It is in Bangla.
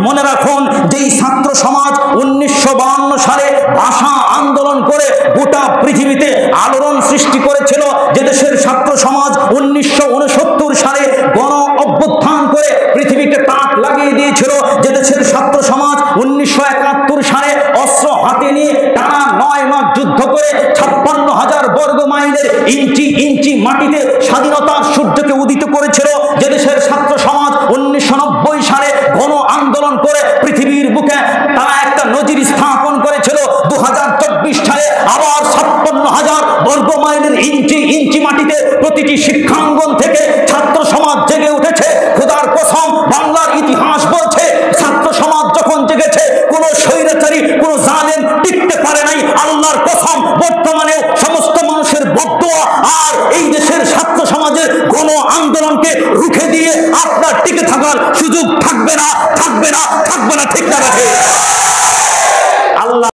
মনে রাখুন, যেই ছাত্র সমাজ 1952 সালে ভাষা আন্দোলন করে গোটা পৃথিবীতে আলোড়ন সৃষ্টি করেছিল, যে দেশের ছাত্র সমাজ 1969 সালে গণ অভ্যুত্থান করে পৃথিবীকে তাক লাগিয়ে দিয়েছিল, যে দেশের ছাত্র সমাজ 1971 সালে অস্ত্র হাতে নিয়ে টানা 9 মাস যুদ্ধ করে 56,000 বর্গ মাইলের ইঞ্চি ইঞ্চি মাটিতে স্বাধীনতার সূর্যকে উদিত করেছিল, যে দেশের ছাত্র সমাজ 1990 সালে গণ আন্দোলন করে পৃথিবীর বুকে তারা একটা নজির স্থাপন করেছিল। 2024 সালে আবার 56,000 বর্গ মাইলের ইঞ্চি ইঞ্চি মাটিতে প্রতিটি শিক্ষাঙ্গন থেকে ছাত্র সমাজ জেগে উঠেছে। খোদার কসম, বাংলার ইতিহাস বলছে, ছাত্র সমাজ যখন জেগেছে কোন স্বৈরাচারী, কোন জালেম টিকতে পারে নাই। আল্লাহর কসম, বর্তমানেও সমস্ত মানুষের বদদোয়া আর এই দেশের ছাত্র সমাজের গণ আন্দোলনকে রুখে দিয়ে আপনার টিকে থাকার সুযোগ থাকবে না, থাকবে না, থাকবে না, ঠিক না?